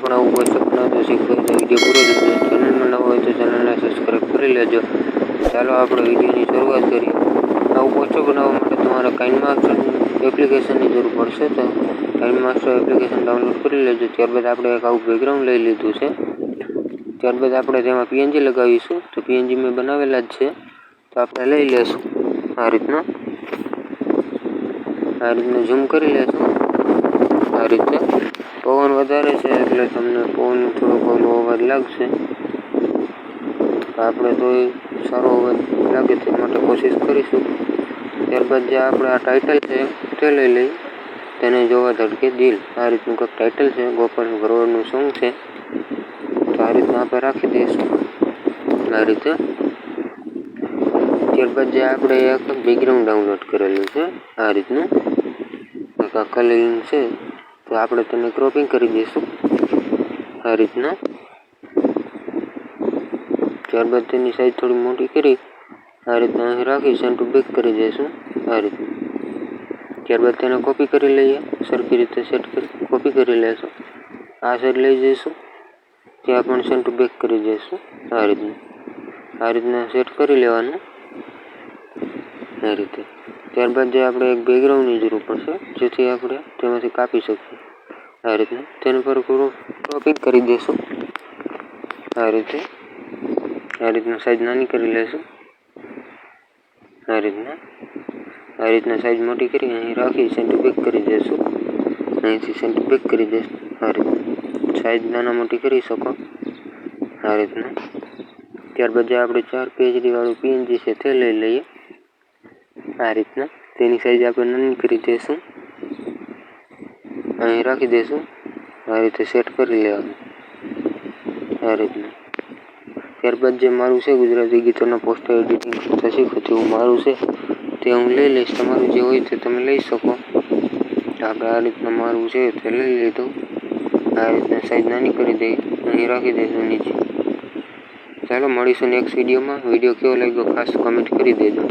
પણ આવું પોસ્ટર બનાવતો શીખવું તો વિડીયો પૂરો જોજો। ચેનલમાં નવો હોય તો ચેનલને સબસ્ક્રાઈબ કરી લેજો। ચાલો આપણે વિડીયોની શરૂઆત કરીએ। આવું પોસ્ટર બનાવવા માટે તમારે કાઇનમાસ્ટર એપ્લિકેશનની જરૂર પડશે। તો કાઇનમાસ્ટર એપ્લિકેશન ડાઉનલોડ કરી લેજો। ત્યારબાદ આપણે એક આવું બેકગ્રાઉન્ડ લઈ લીધું છે। ત્યારબાદ આપણે તેમાં પીએનજી લગાવીશું। તો પીએનજી મેં બનાવેલા જ છે, તો આપણે લઈ લેશું આ રીતના ઝૂમ કરી લેશું। આ રીતે પવન વધારે છે એટલે તમને પવનનો થોડોક અવાજ લાગશે। આપણે તો સારો અવાજ લાગે તે માટે કોશિશ કરીશું। ત્યારબાદ જે આપણે આ ટાઇટલ છે તે લઈ લઈ, તેને જોવા ધડકે દિલ, આ રીતનું કંઈક ટાઇટલ છે। ગોપાલ ભરવાડનું સોંગ છે, તો આ રીતના આપણે રાખી દઈશું આ રીતે। ત્યારબાદ જે આપણે એક બેકગ્રાઉન્ડ ડાઉનલોડ કરેલું છે આ રીતનું આ કલરિંગ છે, તો આપણે તેને ક્રોપિંગ કરી દઈશું આ રીતના। ત્યારબાદ તેની સાઈઝ થોડી મોટી કરી આ રીતના અહીં રાખી સેન્ડ ટુ બેક કરી દઈશું આ રીતના। ત્યારબાદ તેને કોપી કરી લઈએ, સરખી રીતે સેટ કરી કોપી કરી લેશું। આ સાઈડ લઈ જઈશું, ત્યાં પણ સેન્ડ ટુ બેક કરી દઈશું આ રીતના સેટ કરી લેવાનું આ રીતે। ત્યારબાદ જે આપણે એક બેકગ્રાઉન્ડની જરૂર પડશે, જેથી આપણે તેમાંથી કાપી શકીએ આ રીતના। તેની પર ક્રોપિંગ કરી દઈશું આ રીતના સાઈઝ નાની કરી લેશું આ રીતના સાઈઝ મોટી કરી અહીં રાખી સેન્ડ ટુ બેક કરી દઈશું। અહીંથી સેન્ડ ટુ બેક કરી દઈશું આ રીતના સાઈઝ નાના મોટી કરી શકો આ રીતના। ત્યારબાદ જે આપણે 4 પેજની વાળું પીએનજી છે તે લઈ લઈએ આ રીતના। તેની સાઈઝ આપણે નાની કરી દઈશું, અહીં રાખી દઈશું આ રીતે સેટ કરી લેવાનું આ રીતના। ત્યારબાદ જે મારું છે ગુજરાતી ગીતોના પોસ્ટર એડિટિંગ કરતા શીખો તેવું મારું છે, તે હું લઈ લઈશ। તમારું જે હોય તે તમે લઈ શકો। આપણે આ રીતના મારું છે તે લઈ લીધું, આ રીતના સાઈઝ નાની કરી દઈ, અહીં રાખી દઈશું નીચે। ચાલો મળીશું નેક્સ્ટ વિડીયોમાં। વિડીયો કેવો લાગ્યો ખાસ કમેન્ટ કરી દેજો।